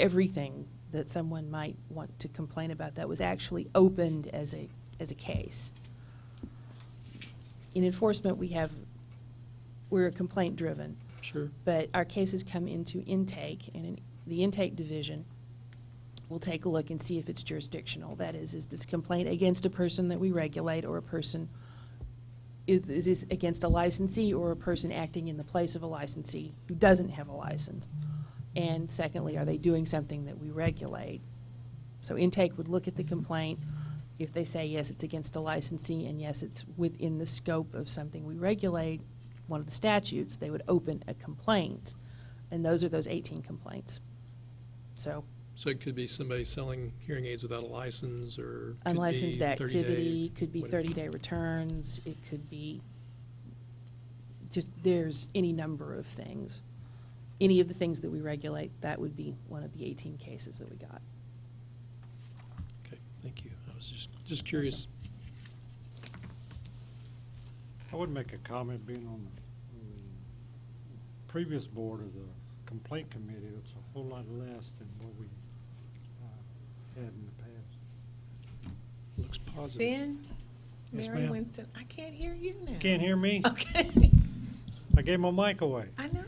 everything that someone might want to complain about that was actually opened as a case. In enforcement, we're complaint driven, Sure. but our cases come into intake, and in the intake division will take a look and see if it's jurisdictional. That is this complaint against a person that we regulate, or a person is this against a licensee or a person acting in the place of a licensee who doesn't have a license? And secondly, are they doing something that we regulate? So intake would look at the complaint. If they say, yes, it's against a licensee, and yes, it's within the scope of something we regulate, one of the statutes, they would open a complaint. And those are those 18 complaints. So So it could be somebody selling hearing aids without a license, or could be unlicensed 30-day, activity, could be whatever. 30-day returns, it could be just, there's any number of things. Any of the things that we regulate, that would be one of the 18 cases that we got. Okay, thank you. I was just curious. I would make a comment, being on the previous board of the complaint committee, it's a whole lot less than what we had in the past. Looks positive. Ben, Yes, Mary ma'am. Winston, I can't hear you now. Can't hear me? Okay. I gave my mic away. I know.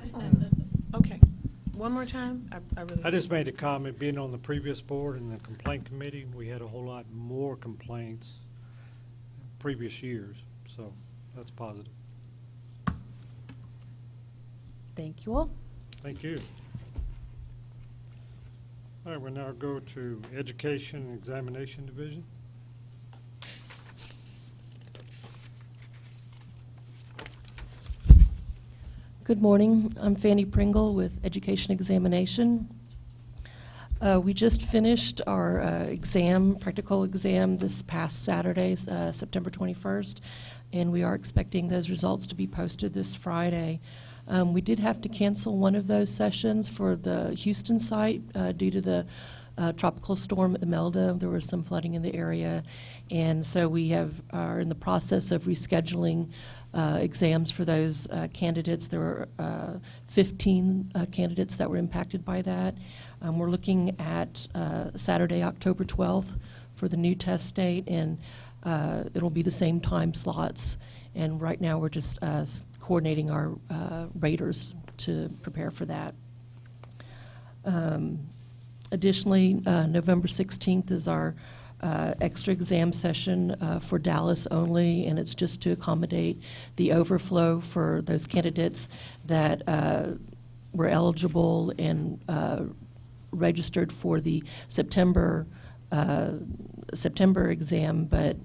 Okay. One more time? I really. I just made a comment, being on the previous board and the complaint committee, we had a whole lot more complaints previous years, so that's positive. Thank you all. Thank you. All right, we'll now go to Education and Examination Division. Good morning. I'm Fanny Pringle with Education Examination. We just finished our practical exam this past Saturday, September 21st, and we are expecting those results to be posted this Friday. We did have to cancel one of those sessions for the Houston site due to the tropical storm Imelda. There was some flooding in the area, and so we are in the process of rescheduling exams for those candidates. There were 15 candidates that were impacted by that. We're looking at Saturday, October 12th for the new test date, and it'll be the same time slots. And right now we're just coordinating our raters to prepare for that. Additionally, November 16th is our extra exam session for Dallas only, and it's just to accommodate the overflow for those candidates that were eligible and registered for the September exam, but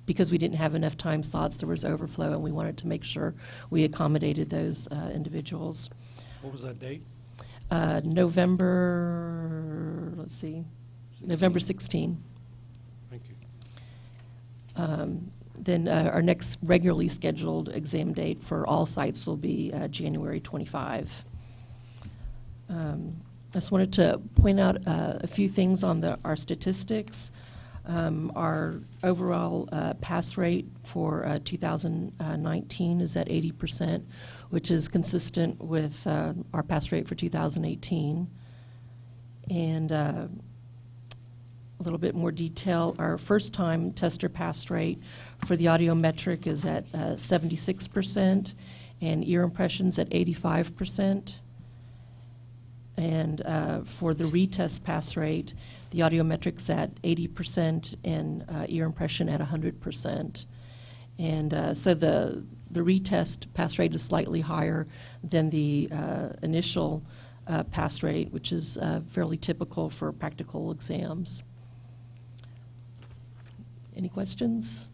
because we didn't have enough time slots, there was overflow, and we wanted to make sure we accommodated those individuals. What was that date? November 16. Thank you. Then our next regularly scheduled exam date for all sites will be January 25. I just wanted to point out a few things on our statistics. Our overall pass rate for 2019 is at 80%, which is consistent with our pass rate for 2018. And a little bit more detail, our first-time tester pass rate for the audiometric is at 76%, and ear impressions at 85%. And for the retest pass rate, the audiometrics at 80% and ear impression at 100%. And so the retest pass rate is slightly higher than the initial pass rate, which is fairly typical for practical exams. Any questions?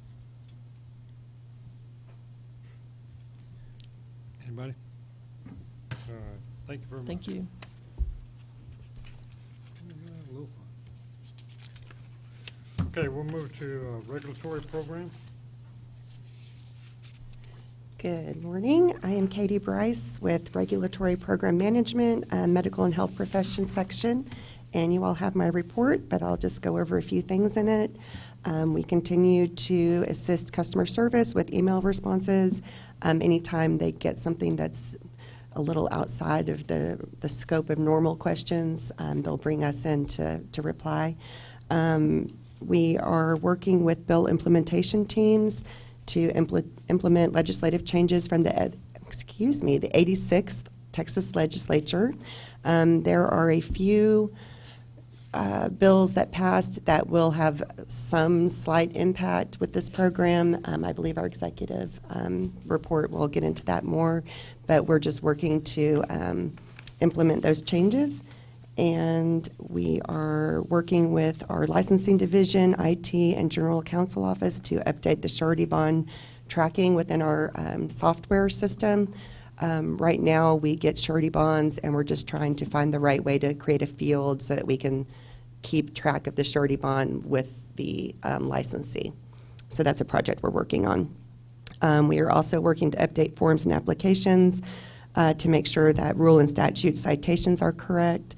Anybody? All right, thank you very much. Thank you. A little fun. Okay, we'll move to regulatory program. Good morning. I am Katie Bryce with Regulatory Program Management, Medical and Health Professions section. And you all have my report, but I'll just go over a few things in it. We continue to assist customer service with email responses. Anytime they get something that's a little outside of the scope of normal questions, they'll bring us in to reply. We are working with bill implementation teams to implement legislative changes from the 86th Texas legislature. There are a few bills that passed that will have some slight impact with this program. I believe our executive report will get into that more, but we're just working to implement those changes. And we are working with our licensing division, IT, and general counsel office to update the surety bond tracking within our software system. Right now, we get surety bonds, and we're just trying to find the right way to create a field so that we can keep track of the surety bond with the licensee. So that's a project we're working on. We are also working to update forms and applications to make sure that rule and statute citations are correct.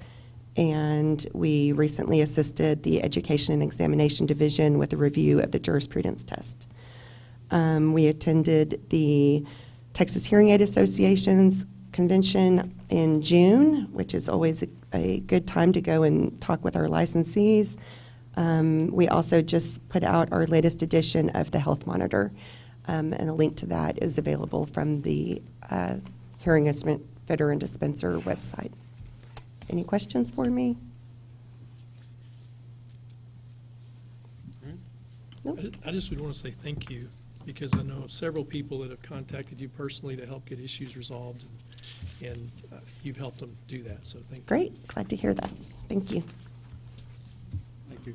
And we recently assisted the Education and Examination Division with a review of the jurisprudence test. We attended the Texas Hearing Aid Association's convention in June, which is always a good time to go and talk with our licensees. We also just put out our latest edition of the Health Monitor, and a link to that is available from the Hearing Instrument Fitter and Dispenser website. Any questions for me? Nope. I just would want to say thank you, because I know of several people that have contacted you personally to help get issues resolved, and you've helped them do that, so thank you. Great, glad to hear that. Thank you. Thank you.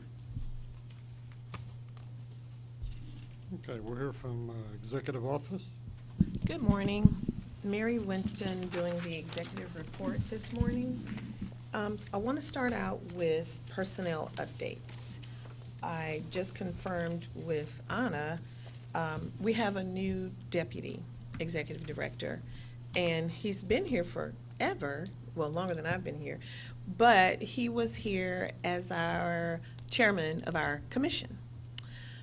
Okay, we'll hear from Executive Office. Good morning. Mary Winston doing the executive report this morning. I want to start out with personnel updates. I just confirmed with Anna, we have a new deputy executive director, and he's been here forever, well, longer than I've been here, but he was here as our chairman of our commission.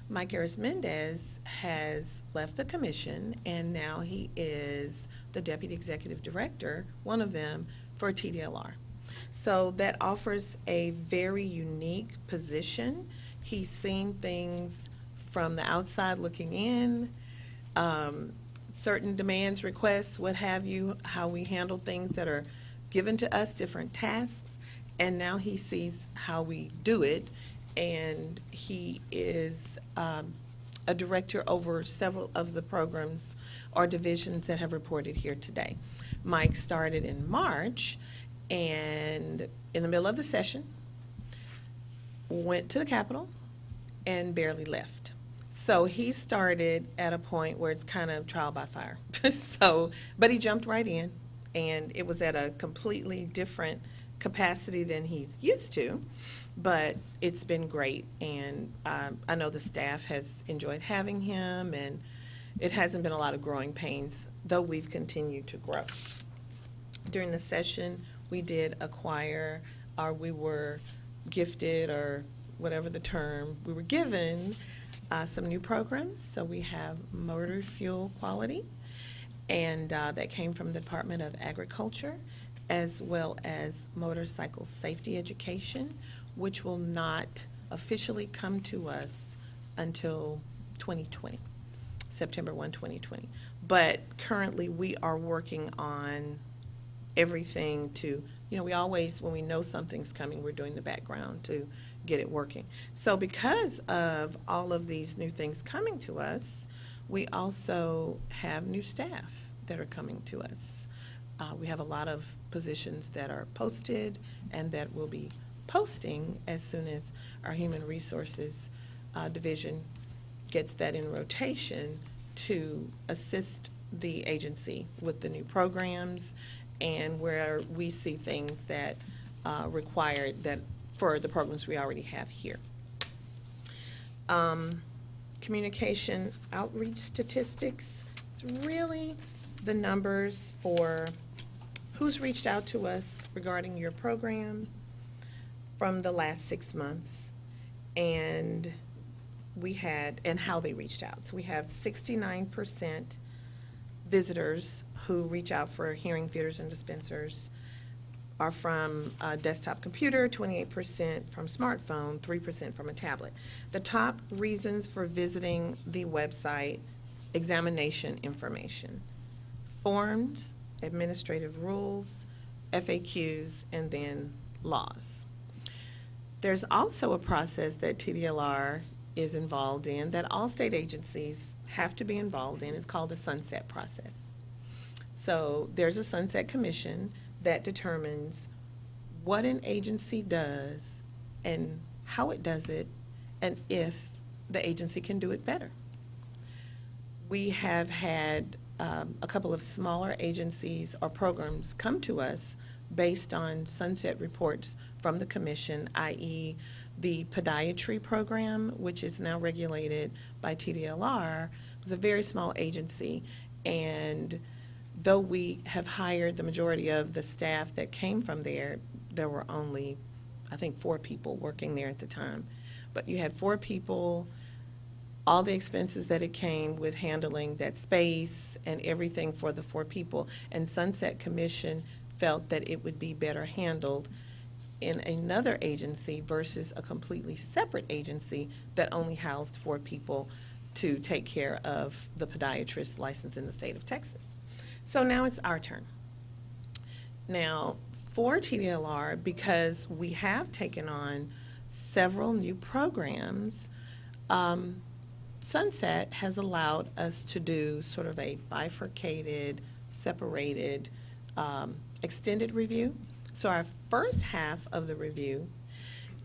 Mike Harris-Mendez has left the commission, and now he is the deputy executive director, one of them, for TDLR. So that offers a very unique position. He's seen things from the outside looking in, certain demands, requests, what have you, how we handle things that are given to us, different tasks, and now he sees how we do it, and he is a director over several of the programs or divisions that have reported here today. Mike started in March, and in the middle of the session, went to the Capitol and barely left. So he started at a point where it's kind of trial by fire. But he jumped right in, and it was at a completely different capacity than he's used to, but it's been great, and I know the staff has enjoyed having him, and it hasn't been a lot of growing pains, though we've continued to grow. During the session, we did acquire, or we were gifted, or whatever the term, we were given some new programs. So we have motor fuel quality, and that came from the Department of Agriculture, as well as motorcycle safety education, which will not officially come to us until 2020, September 1, 2020. But currently we are working on everything to, we always, when we know something's coming, we're doing the background to get it working. So because of all of these new things coming to us, we also have new staff that are coming to us. We have a lot of positions that are posted and that will be posting as soon as our Human Resources division gets that in rotation to assist the agency with the new programs and where we see things that require that for the programs we already have here. Communication outreach statistics, it's really the numbers for who's reached out to us regarding your program from the last 6 months, and how they reached out. So we have 69% visitors who reach out for hearing fitters and dispensers are from a desktop computer, 28% from smartphone, 3% from a tablet. The top reasons for visiting the website: examination information, forms, administrative rules, FAQs, and then laws. There's also a process that TDLR is involved in that all state agencies have to be involved in. It's called the sunset process. So there's a sunset commission that determines what an agency does and how it does it, and if the agency can do it better. We have had a couple of smaller agencies or programs come to us based on sunset reports from the commission, i.e. the podiatry program, which is now regulated by TDLR, was a very small agency, and though we have hired the majority of the staff that came from there, there were only, I think, 4 people working there at the time. But you had 4 people, all the expenses that it came with handling that space and everything for the 4 people, and Sunset Commission felt that it would be better handled in another agency versus a completely separate agency that only housed 4 people to take care of the podiatrist license in the state of Texas. So now it's our turn. Now, for TDLR, because we have taken on several new programs, Sunset has allowed us to do sort of a bifurcated, separated, extended review. So our first half of the review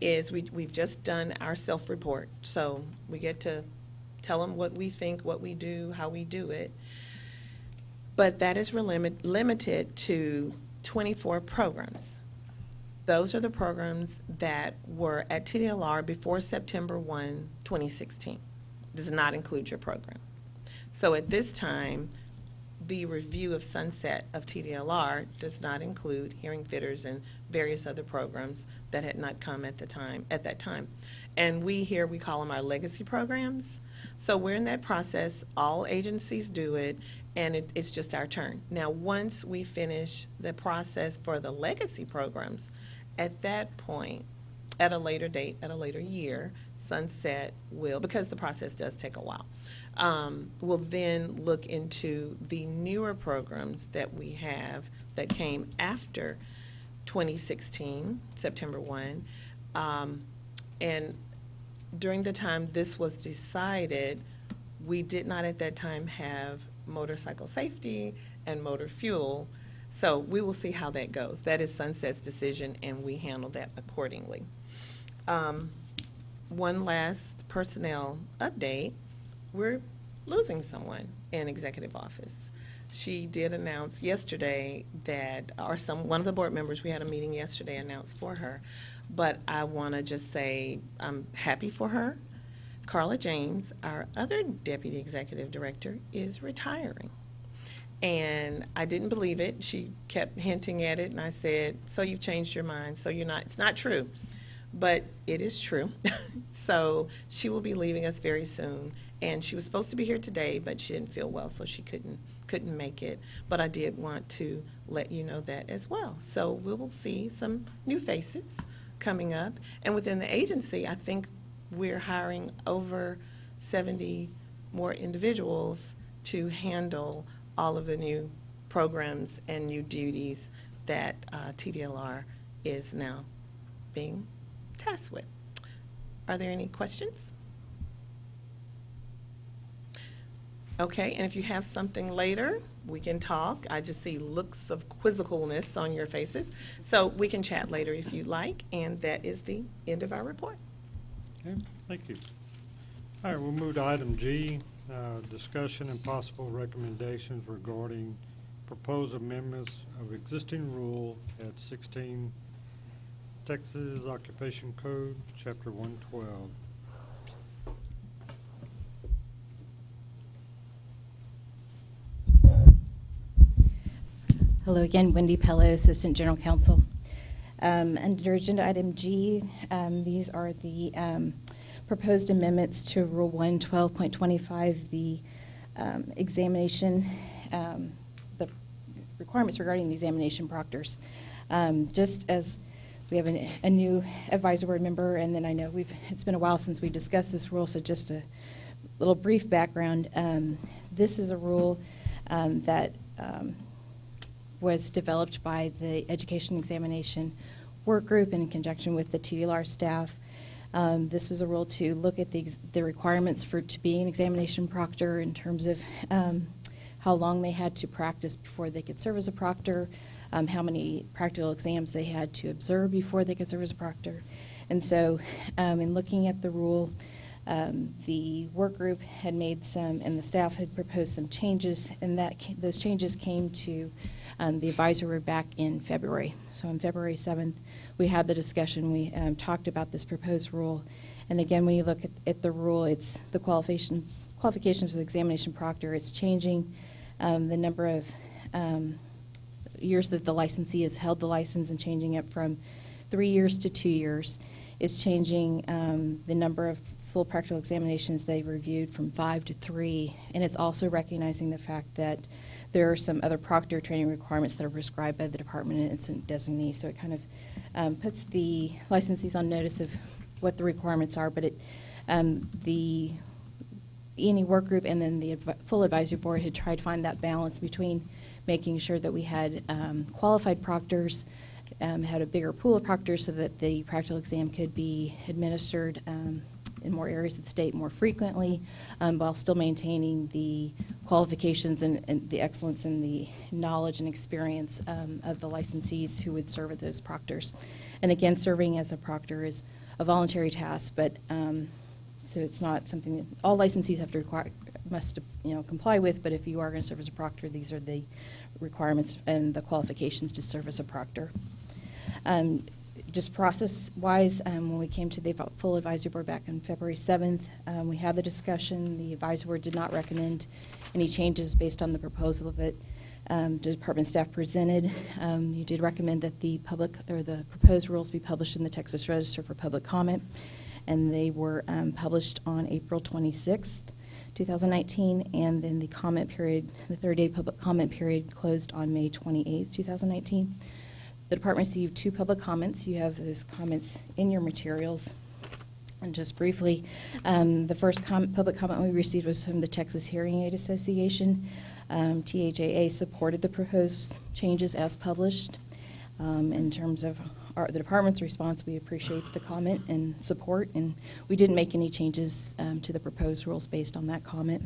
is we've just done our self-report. So we get to tell them what we think, what we do, how we do it. But that is limited to 24 programs. Those are the programs that were at TDLR before September 1, 2016. Does not include your program. So at this time, the review of sunset of TDLR does not include hearing fitters and various other programs that had not come at that time. And we call them our legacy programs. So we're in that process. All agencies do it, and it's just our turn. Now, once we finish the process for the legacy programs, at that point, at a later date, at a later year, Sunset will, because the process does take a while, will then look into the newer programs that we have that came after 2016, September 1. And during the time this was decided, we did not at that time have motorcycle safety and motor fuel. So we will see how that goes. That is Sunset's decision, and we handle that accordingly. One last personnel update. We're losing someone in executive office. She did announce yesterday that, one of the board members, we had a meeting yesterday, announced for her. But I want to just say I'm happy for her. Carla James, our other deputy executive director, is retiring. And I didn't believe it. She kept hinting at it, and I said, so you've changed your mind, so you're not, it's not true. But it is true. So she will be leaving us very soon. And she was supposed to be here today, but she didn't feel well, so she couldn't make it. But I did want to let you know that as well. So we will see some new faces coming up. And within the agency, I think we're hiring over 70 more individuals to handle all of the new programs and new duties that TDLR is now being tasked with. Are there any questions? Okay, and if you have something later, we can talk. I just see looks of quizzicalness on your faces. So we can chat later if you'd like, and that is the end of our report. Okay, thank you. All right, we'll move to item G, discussion and possible recommendations regarding proposed amendments of existing rule at 16 Texas Occupation Code, Chapter 112. Hello again, Wendy Pello, Assistant General Counsel. Under Agenda Item G, these are the proposed amendments to Rule 112.25, the examination, the requirements regarding the examination proctors. Just as we have a new advisory board member, and then I know it's been a while since we discussed this rule, so just a little brief background. This is a rule that was developed by the Education Examination Work Group in conjunction with the TDLR staff. This was a rule to look at the requirements to be an examination proctor in terms of how long they had to practice before they could serve as a proctor, how many practical exams they had to observe before they could serve as a proctor. And so in looking at the rule, the work group had made some, and the staff had proposed some changes, and those changes came to the advisory back in February. So on February 7th, we had the discussion. We talked about this proposed rule. And again, when you look at the rule, it's the qualifications for the examination proctor. It's changing the number of years that the licensee has held the license and changing it from 3 years to 2 years. It's changing the number of full practical examinations they reviewed from 5 to 3, and it's also recognizing the fact that there are some other proctor training requirements that are prescribed by the department and its designee. So it kind of puts the licensees on notice of what the requirements are, but the E&E work group and then the full advisory board had tried to find that balance between making sure that we had qualified proctors, had a bigger pool of proctors so that the practical exam could be administered in more areas of the state more frequently, while still maintaining the qualifications and the excellence and the knowledge and experience of the licensees who would serve as those proctors. And again, serving as a proctor is a voluntary task, but so it's not something that all licensees have to must comply with. But if you are going to serve as a proctor, these are the requirements and the qualifications to serve as a proctor. Just process-wise, when we came to the full advisory board back on February 7th, we had the discussion. The advisory board did not recommend any changes based on the proposal that the department staff presented. You did recommend that the proposed rules be published in the Texas Register for public comment, and they were published on April 26th, 2019, and then the comment period, the 30-day public comment period, closed on May 28th, 2019. The department received 2 public comments. You have those comments in your materials. And just briefly, the first public comment we received was from the Texas Hearing Aid Association. THAA supported the proposed changes as published. In terms of the department's response, we appreciate the comment and support, and we didn't make any changes to the proposed rules based on that comment.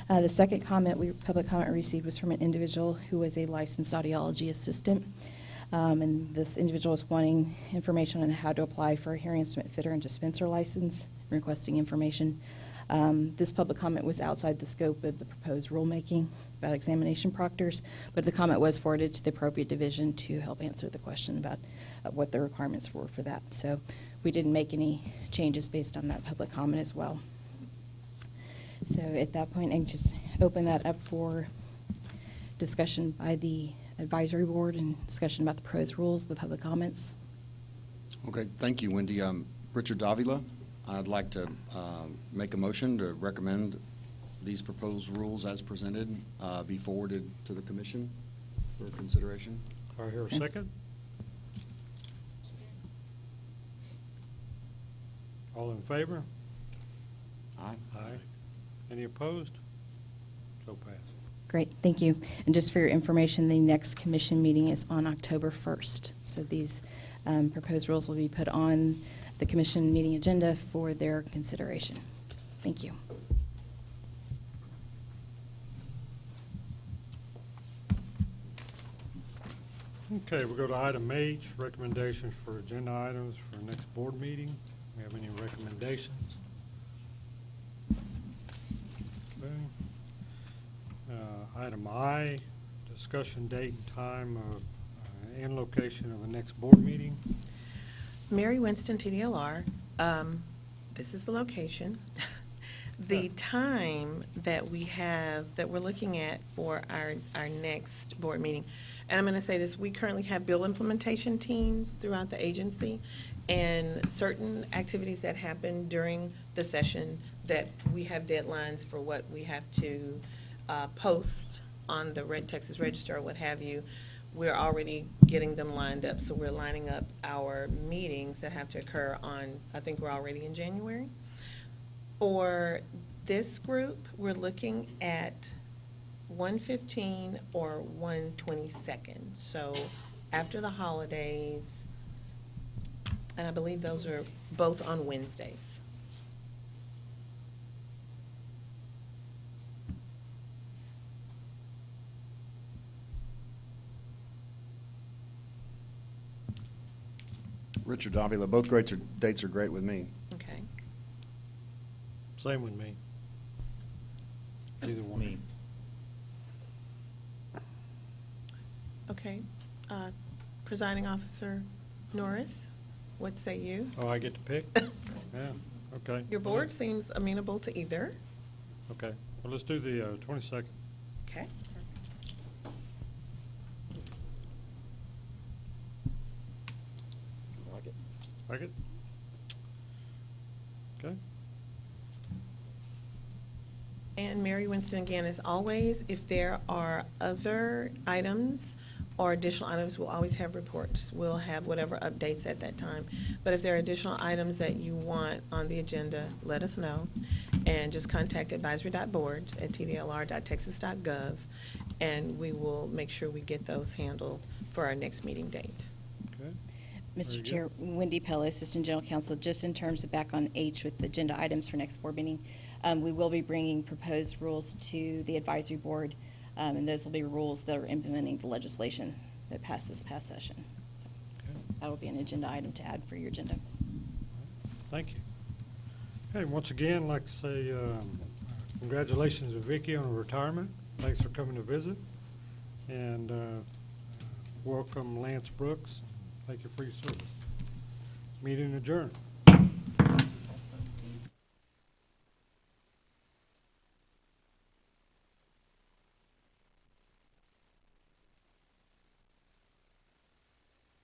The second public comment we received was from an individual who was a licensed audiology assistant. And this individual was wanting information on how to apply for a hearing instrument fitter and dispenser license, requesting information. This public comment was outside the scope of the proposed rulemaking about examination proctors, but the comment was forwarded to the appropriate division to help answer the question about what the requirements were for that. So we didn't make any changes based on that public comment as well. So at that point, I can just open that up for discussion by the advisory board and discussion about the proposed rules, the public comments. Okay, thank you, Wendy. Richard Davila, I'd like to make a motion to recommend these proposed rules as presented be forwarded to the commission for consideration. I hear a second. All in favor? Aye. Aye. Any opposed? So passed. Great, thank you. And just for your information, the next commission meeting is on October 1st. So these proposed rules will be put on the commission meeting agenda for their consideration. Thank you. Okay, we'll go to item H, recommendations for agenda items for next board meeting. We have any recommendations? Okay. Item I, discussion date and time of and location of the next board meeting. Mary Winston, TDLR. This is the location. The time that we have, that we're looking at for our next board meeting, and I'm going to say this, we currently have bill implementation teams throughout the agency, and certain activities that happen during the session that we have deadlines for what we have to post on the Texas Register or what have you. We're already getting them lined up, so we're lining up our meetings that have to occur on, I think we're already in January. For this group, we're looking at 1/15 or 1/22. So after the holidays, and I believe those are both on Wednesdays. Richard Davila, both dates are great with me. Okay. Same with me. Either one. Me. Okay. Presiding Officer Norris, what say you? Oh, I get to pick? Yeah, okay. Your board seems amenable to either. Okay, well, let's do the 22nd. Okay. Like it? Okay. And Mary Winston, again, as always, if there are other items or additional items, we'll always have reports. We'll have whatever updates at that time. But if there are additional items that you want on the agenda, let us know. And just contact advisory.boards@tdlr.texas.gov, and we will make sure we get those handled for our next meeting date. Okay. Very Mr. good. Chair, Wendy Pella, Assistant General Counsel, just in terms of back on H with the agenda items for next board meeting, we will be bringing proposed rules to the advisory board, and those will be rules that are implementing the legislation that passed this past session. So Okay. that will be an agenda item to add for your agenda. Thank you. Okay, once again, I'd like to say congratulations to Vicki on her retirement. Thanks for coming to visit. And welcome Lance Brooks. Thank you for your service. Meeting adjourned.